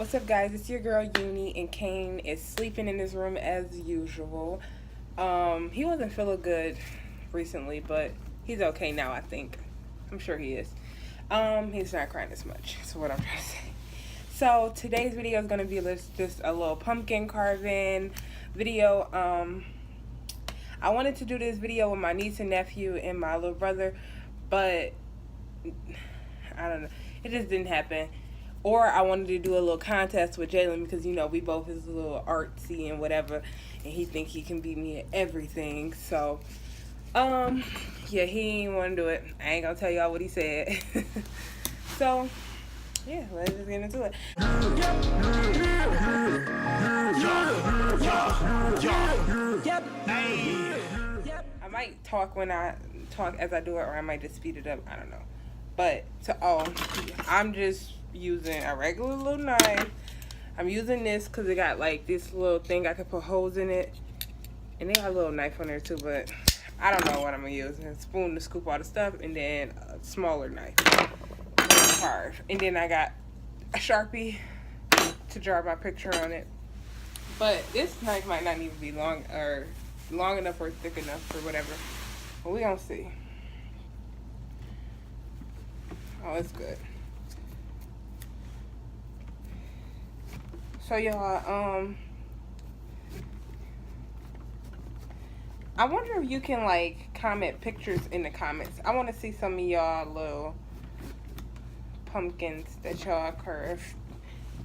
What's up, guys? It's your girl Uni, and Kane is sleeping in his room as usual. He wasn't feeling good recently, but he's okay now, I think. I'm sure he is. He's not crying as much, that's what I'm trying to say. So today's video is going to be just a little pumpkin carving video. I wanted to do this video with my niece and nephew and my little brother, but I don't know, it just didn't happen. Or I wanted to do a little contest with Jalen because, you know, we both is a little artsy and whatever, and he think he can beat me at everything. So, yeah, he didn't want to do it. I ain't gonna tell y'all what he said. So, yeah, let's just get into it. I might talk when I talk as I do it, or I might just speed it up. I don't know. But, I'm just using a regular little knife. I'm using this because it got like this little thing I can put holes in it, and they got a little knife on there too, but I don't know what I'm gonna use. A spoon to scoop all the stuff, and then a smaller knife to carve. And then I got a Sharpie to draw my picture on it. But this knife might not even be long enough or thick enough or whatever, but we gonna see. Oh, it's good. So y'all, I wonder if you can like comment pictures in the comments. I want to see some of y'all little pumpkins that y'all curved,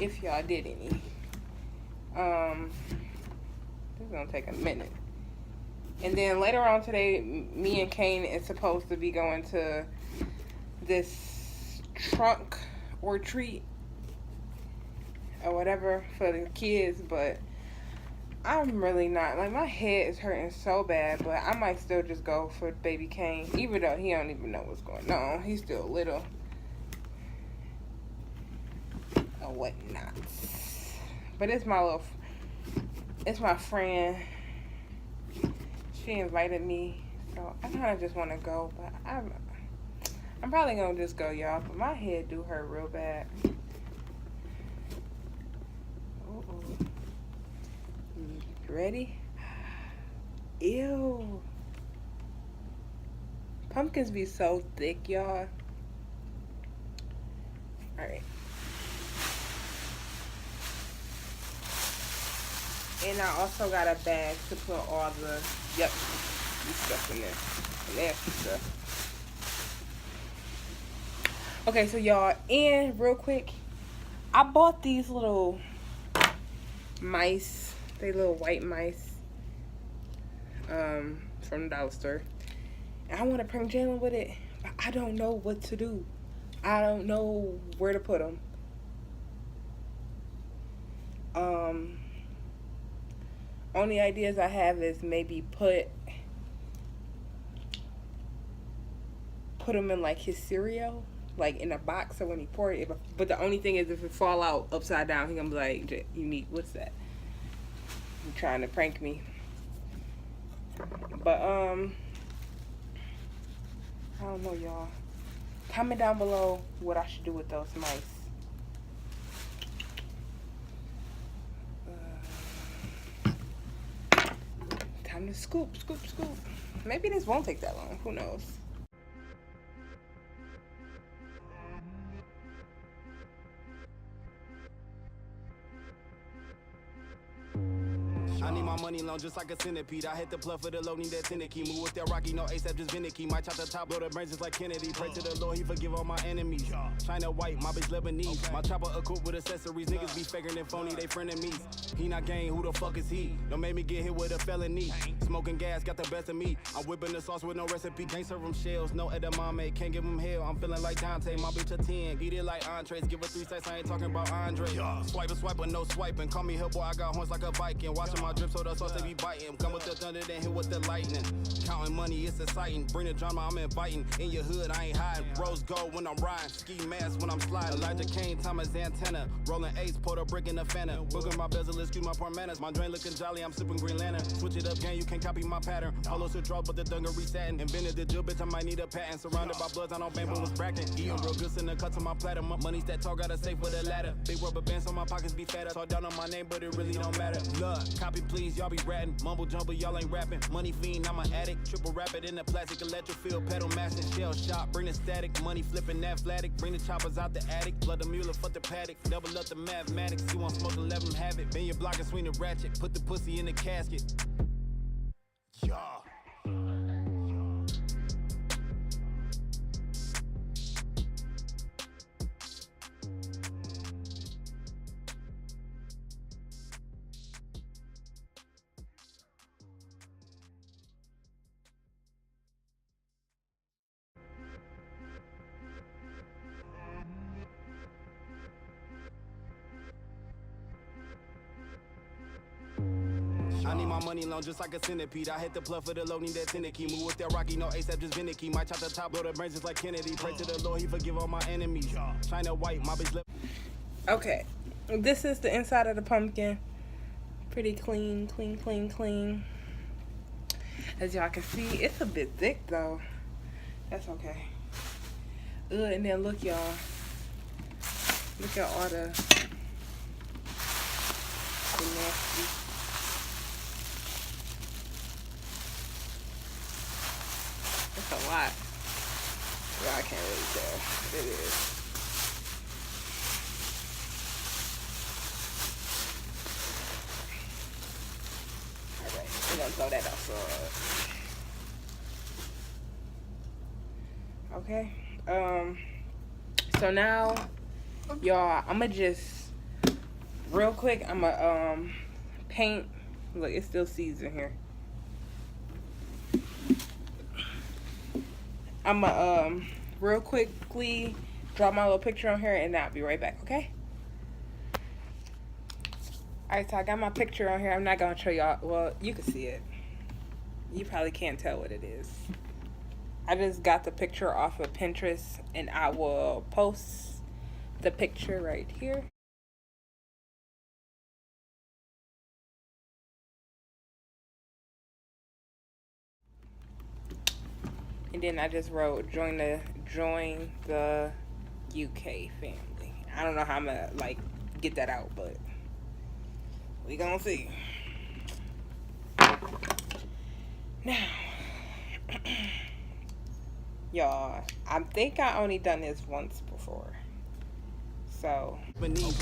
if y'all did any. This is gonna take a minute. And then later on today, me and Kane is supposed to be going to this trunk or treat or whatever for the kids, but I'm really not, like, my head is hurting so bad, but I might still just go for baby Kane, even though he don't even know what's going on. He's still little or whatnot. But it's my friend. She invited me, so I kind of just want to go, but I'm probably gonna just go, y'all, but my head do hurt real bad. Ready? Ew. Pumpkins be so thick, y'all. Alright. And I also got a bag to put all the, this stuff in there. Nasty stuff. Okay, so y'all, and real quick, I bought these little mice. They little white mice from the dollar store. And I want to prank Jalen with it, but I don't know what to do. I don't know where to put them. Only ideas I have is maybe put them in like his cereal, like in a box, so when he pour it. But the only thing is, if it fall out upside down, he gonna be like, "Unique, what's that?" You trying to prank me. But I don't know, y'all. Comment down below what I should do with those mice. Time to scoop. Maybe this won't take that long. Who knows? I need my money long just like a centipede. I hit the plug for the low, need that tenant key. Move with that Rocky, no ASAP, just finicky. Might chop the top, blow the brains just like Kennedy. Pray to the Lord, he forgive all my enemies. China white, my bitch Lebanese. My chopper equipped with accessories. Niggas be faker than phony, they frenemies. He not gang, who the fuck is he? Don't make me get hit with a felony. Smoking gas, got the best of me. I'm whipping the sauce with no recipe. Can't serve them shells, no edamame. Can't give them hell, I'm feeling like Dante. My bitch a 10, eat it like entrees. Give her 3 sets, I ain't talking about Andre. Swiper, no swiping. Call me Hellboy, I got horns like a Viking. Watching my drip so the sauce, they be biting. Come with the thunder, then hit with the lightning. Counting money, it's exciting. Bring the drama, I'm inviting. In your hood, I ain't hiding. Rose gold when I'm riding. Ski mask when I'm sliding. Elyjahkane, Thomas antenna. Rolling ace, pour the brick in the Fanta. Booking my bezel, excuse my poor manners. My drain looking jolly, I'm sipping Green Lantern. Switch it up, gang, you can't copy my pattern. Polo to draw, but the dungaree satin. Invented the drill, bitch, I might need a patent. Surrounded by bloods, I know bamboo was bracking. Eating real good, send the cut to my platter. My money's that tall, got a safe with a ladder. Big rubber bands on my pockets be fatter. Talk down on my name, but it really don't matter. Look, copy please, y'all be ratting. Mumble jumble, y'all ain't rapping. Money fiend, I'm an addict. Triple rapid in the plastic electric field. Pedal mashing, shell shot. Bring the static, money flipping that flatic. Bring the choppers out the attic. Blood the mule, fuck the paddock. Double up the mathematics. You want smoke, let them have it. Bend your block and swing the ratchet. Put the pussy in the casket. Yeah. I need my money long just like a centipede. I hit the plug for the low, need that syndicate. Move with that Rocky, no ASAP, just finicky. Might chop the top, blow the brains just like Kennedy. Pray to the Lord, he forgive all my enemies. China white, my bitch lip. Okay, this is the inside of the pumpkin. Pretty clean, clean, clean, clean. As y'all can see, it's a bit thick though. That's okay. Ugh, and then look, y'all. Look at all the nasty. It's a lot. Well, I can't really tell. It is. Alright, we're gonna throw that outside. Okay. So now, y'all, I'ma just real quick, I'ma paint. Look, it's still season here. I'ma real quickly draw my little picture on here and I'll be right back, okay? Alright, so I got my picture on here. I'm not gonna show y'all. Well, you can see it. You probably can't tell what it is. I just got the picture off of Pinterest and I will post the picture right here. And then I just wrote join the UK family. I don't know how I'm gonna like get that out, but we gonna see. Now, y'all, I think I only done this once before. So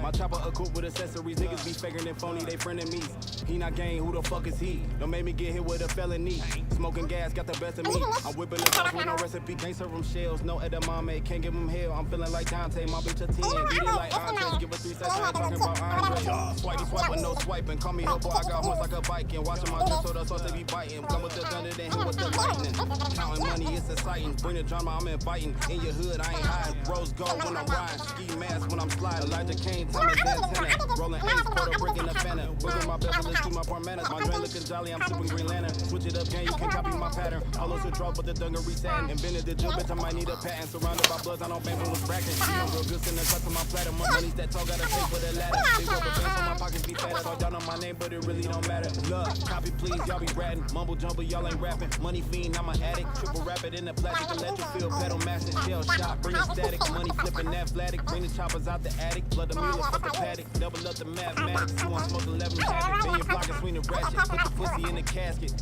My chopper equipped with accessories. Niggas be faking and phony, they frenemies. He not gang, who the fuck is he? Don't make me get hit with a felony. Smoking gas got the best of me. I'm whipping the sauce with no recipe. Can't serve them shells, no edamame. Can't give them hell. I'm feeling like Dante. My bitch a 10. Get it like Andres. Give her 3 sets. I ain't talking about Andre. Swiping, no swiping. Call me Hellboy. I got horns like a Viking. Watching my drip so the sauce they be biting. Come with the thunder, then hit with the lightning. Counting money, it's exciting. Bring the drama, I'm inviting. In your hood, I ain't hiding. Rose gold when I'm riding. Ski mask when I'm sliding. Elyjahkane, Thomas antenna. Rolling ace, pour the brick in the Fanta. Booking my bezel, excuse my poor manners. My drain looking jolly, I'm sipping Green Lantern. Switch it up, gang, you can't copy my pattern. Polo to draw, but the dungaree satin. Invented the drill, bitch, I might need a patent. Surrounded by bloods, I know bamboo was bracking. Eating real good, send the cut to my platter. My money's that tall, got a safe with a ladder. Big rubber bands on my pockets be fatter. Talk down on my name, but it really don't matter. Look, copy please, y'all be ratting. Mumble jumble, y'all ain't rapping. Money fiend, I'm an addict. Triple rapid in the plastic electric field. Pedal mashing, shell shot. Bring the static, money flipping that flatic. Bring the choppers out the attic. Blood the mule, fuck the paddock. Double up the mathematics. You want smoke, 11 have it. Bend your block and swing the ratchet. Put the pussy in the casket.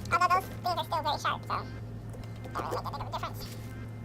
Although those things are still very sharp, so that really make a bit of a difference.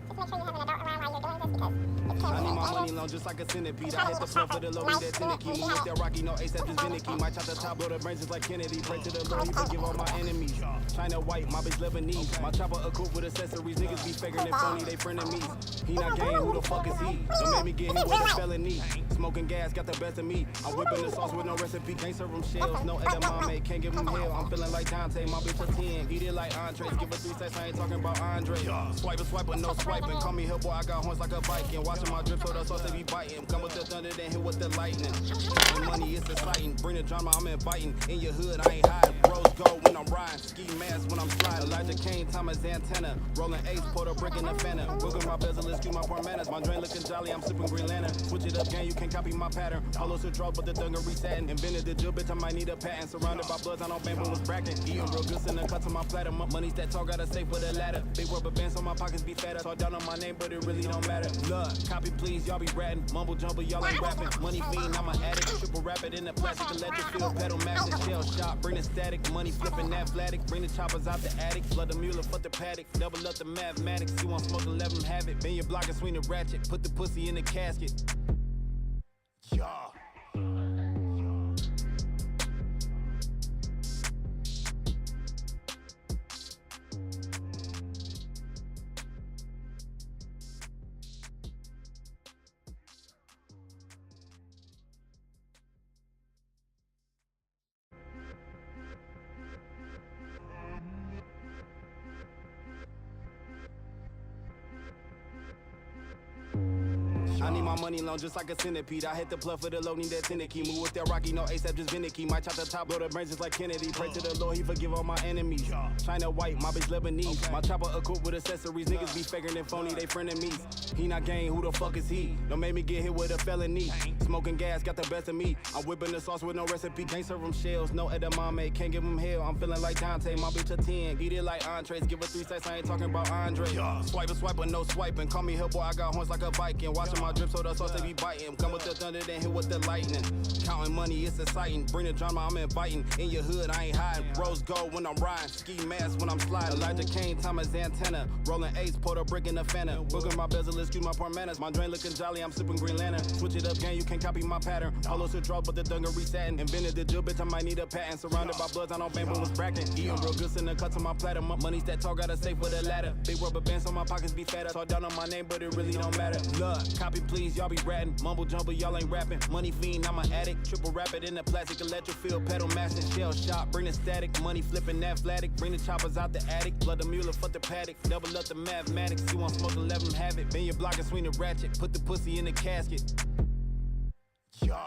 Just make sure you have an adult around while you're doing this, I need my money long just like a centipede. I hit the floor for the low, need that finicky. Move with that rocky, no ASAP, just finicky. Might chop the top, blow the brains just like Kennedy. Pray to the Lord, he forgive all my enemies. China white, my bitch Lebanese. My chopper equipped with accessories. Niggas be faking and phony, they frenemies. He not game, who the fuck is he? Don't make me get hit with a felony. Smoking gas, got the best of me. I'm whipping the sauce with no recipe. Can't serve them shells, no edamame. Can't give them hell. I'm feeling like Dante, my bitch a 10. Eat it like entrees, give her 3 sets, I ain't talking about Andre. Swipe, no swiping. Call me Hillboy, I got horns like a Viking. Watching my drip, so the sauce they be biting. Come with the thunder, then hit with the lightning. Counting money, it's exciting. Bring the drama, I'm inviting. In your hood, I ain't hiding. Rose gold when I'm riding. Ski mask when I'm sliding. Elyjahkane, Thomas antenna. Rolling ace, pour the brick in the fender. Wiggling my bezel, excuse my poor manners. My drain looking jolly, I'm sipping green lantern. Switch it up, gang, you can't copy my pattern. Hollow to draw, but the dungaree satin. Invented the drill, bitch, I might need a patent. Surrounded by bloods, I know bamboo was bracking. Eating real good, sending cut to my platter. Money's that tall, got a safe with a ladder. Big rubber bands on my pockets be fatter. Talk down on my name, but it really don't matter. Blood, copy please, y'all be ratting. Mumble jumble, y'all ain't rapping. Money fiend, I'm an addict. Triple rapid in the plastic, electric field, pedal master, shell shot. Bring the static, money flipping that flatic. Bring the choppers out the attic. Flood the mule, fuck the paddock. Double up the mathematics. You want smoke, let them have it. Bend your block and swing the ratchet. Put the pussy in the casket. Yeah. I need my money long just like a centipede. I hit the plug for the low, need that finicky. Move with that rocky, no ASAP, just finicky. Might chop the top, blow the brains just like Kennedy. Pray to the Lord, he forgive all my enemies. China white, my bitch Lebanese. My chopper equipped with accessories. Niggas be faking and phony, they frenemies. He not game, who the fuck is he? Don't make me get hit with a felony. Smoking gas, got the best of me. I'm whipping the sauce with no recipe. Can't serve them shells, no edamame. Can't give them hell. I'm feeling like Dante, my bitch a 10. Eat it like entrees, give her 3 sets, I ain't talking about Andre. Swipe, no swiping. Call me Hillboy, I got horns like a Viking. Watching my drip, so the sauce they be biting. Come with the thunder, then hit with the lightning. Counting money, it's exciting. Bring the drama, I'm inviting. In your hood, I ain't hiding. Rose gold when I'm riding. Ski mask when I'm sliding. Elyjahkane, Thomas antenna. Rolling ace, pour the brick in the fender. Wiggling my bezel, excuse my poor manners. My drain looking jolly, I'm sipping green lantern. Switch it up, gang, you can't copy my pattern. Hollow to draw, but the dungaree satin. Invented the drill, bitch, I might need a patent. Surrounded by bloods, I know bamboo was bracking. Eating real good, sending cut to my platter. Money's that tall, got a safe with a ladder. Big rubber bands on my pockets be fatter. Talk down on my name, but it really don't matter. Blood, copy please, y'all be ratting. Mumble jumble, y'all ain't rapping. Money fiend, I'm an addict. Triple rapid in the plastic, electric field, pedal master, shell shot. Bring the static, money flipping that flatic. Bring the choppers out the attic. Flood the mule, fuck the paddock. Double up the mathematics. You want smoke, let them have it. Bend your block and swing the ratchet. Put the pussy in the casket. Yeah.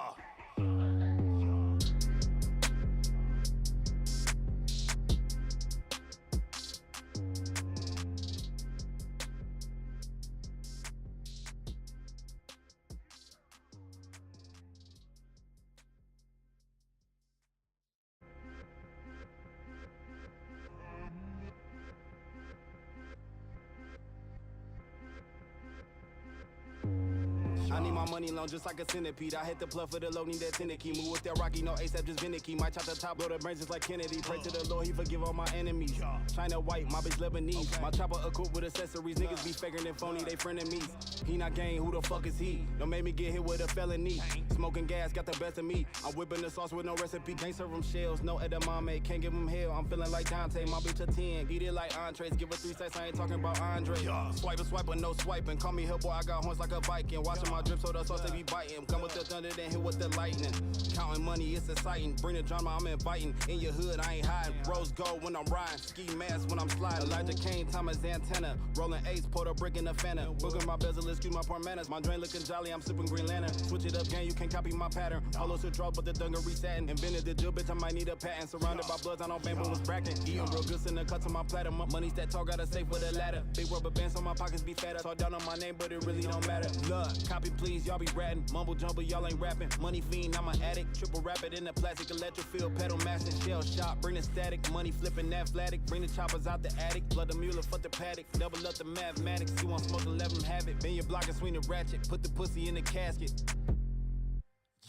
I need my money long just like a centipede. I hit the plug for the low, need that finicky. Move with that rocky, no ASAP, just finicky. Might chop the top, blow the brains just like Kennedy. Pray to the Lord, he forgive all my enemies. China white, my bitch Lebanese. My chopper equipped with accessories. Niggas be faking and phony, they frenemies. He not game, who the fuck is he? Don't make me get hit with a felony. Smoking gas, got the best of me. I'm whipping the sauce with no recipe. Can't serve them shells, no edamame. Can't give them hell. I'm feeling like Dante, my bitch a 10. Eat it like entrees, give her 3 sets, I ain't talking about Andre. Swipe, no swiping. Call me Hillboy, I got horns like a Viking. Watching my drip, so the sauce they be biting. Come with the thunder, then hit with the lightning. Counting money, it's exciting. Bring the drama, I'm inviting. In your hood, I ain't hiding. Rose gold when I'm riding. Ski mask when I'm sliding. Elyjahkane, Thomas antenna. Rolling ace, pour the brick in the fender. Wiggling my bezel, excuse my poor manners. My drain looking jolly, I'm sipping green lantern. Switch it up, gang, you can't copy my pattern. Hollow to draw, but the dungaree satin. Invented the drill, bitch, I might need a patent. Surrounded by bloods, I know bamboo was bracking. Eating real good, sending cut to my platter. Money's that tall, got a safe with a ladder. Big rubber bands on my pockets be fatter. Talk down on my name, but it really don't matter. Blood, copy please, y'all be ratting. Mumble jumble, y'all ain't rapping. Money fiend, I'm an addict. Triple rapid in the plastic, electric field, pedal master, shell shot. Bring the static, money flipping that flatic. Bring the choppers out the attic. Flood the mule, fuck the paddock. Double up the mathematics. You want smoke, let them have it. Bend your block and swing the ratchet. Put the pussy in the casket.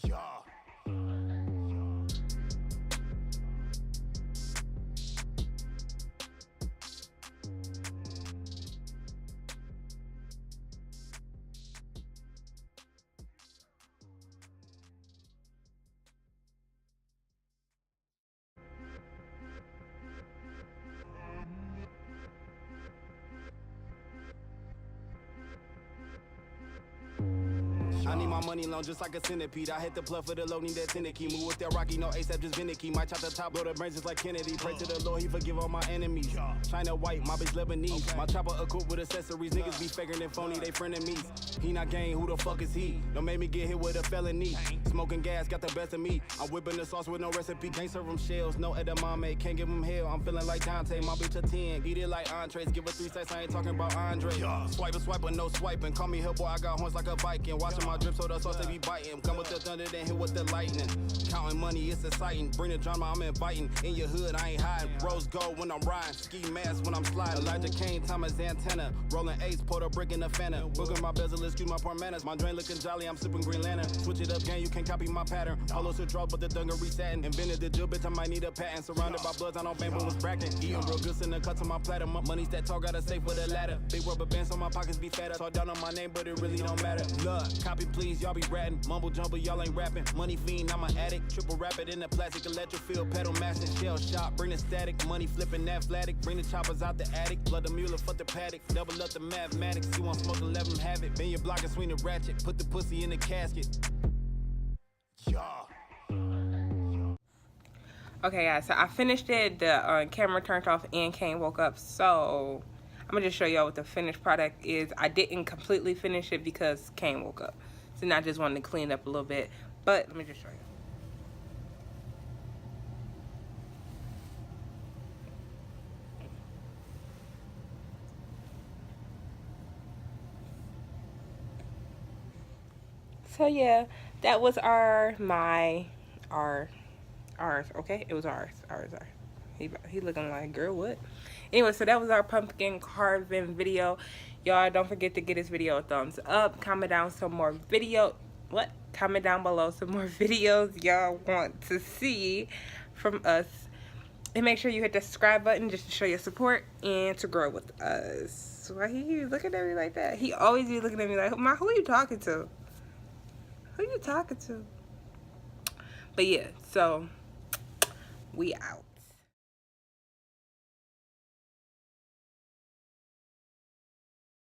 Yeah. my money long just like a centipede. I hit the plug for the low, need that syndicate. Move with that Rocky, no ASAP, just finicky. Might chop the top, blow the brains just like Kennedy. Pray to the Lord, he forgive all my enemies. China white, my bitch Lebanese. My chopper equipped with accessories. Niggas be faker than phony, they frenemies. He not gang, who the fuck is he? Don't make me get hit with a felony. Smoking gas, got the best of me. I'm whipping the sauce with no recipe. Can't serve them shells, no edamame. Can't give them hell, I'm feeling like Dante. My bitch a 10, eat it like entrees. Give her 3 sets, I ain't talking about Andre. Swiper, no swiping. Call me Hillboy, I got horns like a Viking. Watching my drip so the sauce they be biting. Come with the thunder, then hit with the lightning. Counting money, it's exciting. Bring the drama, I'm inviting. In your hood, I ain't hiding. Rose gold when I'm riding. Ski mask when I'm sliding. Elyjahkane, Thomas antenna. Rolling ace, pour the brick in the Fanta. Booger my bezel, excuse my poor manners. My drain looking jolly, I'm sipping Green Lantern. Switch it up, gang, you can't copy my pattern. Polos to draw, but the dungaree satin. Invented the drill, bitch, I might need a patent. Surrounded by bloods, I don't bang, but was bracking. Eating real good, send the cut to my platter. Money's that tall, got a safe with a ladder. Big rubber bands on my pockets be fatter. Talk down on my name, but it really don't matter. Look, copy please, y'all be ratting. Mumble jumble, y'all ain't rapping. Money fiend, I'm an addict. Triple rapid in the plastic, electric field, pedal mashing, shell shot. Bring the static, money flipping that flatic. Bring the choppers out the attic. Blood the mule, fuck the paddock. Double up the mathematics. You want smoke, 11 have it. Bend your block and swing the ratchet. Put the pussy in the casket. Yeah. Okay, guys, so I finished it. The camera turned off and Kane woke up. So I'm gonna just show y'all what the finished product is. I didn't completely finish it because Kane woke up. So now I just wanted to clean it up a little bit. But let me just show you. So yeah, that was ours, okay? It was ours. He looking like, girl, what? Anyway, so that was our pumpkin carving video. Y'all don't forget to give this video a thumbs up. Comment down some more comment down below some more videos y'all want to see from us. And make sure you hit the subscribe button just to show your support and to grow with us. Why he looking at me like that? He always be looking at me like, who are you talking to? Who you talking to? But yeah, so we out.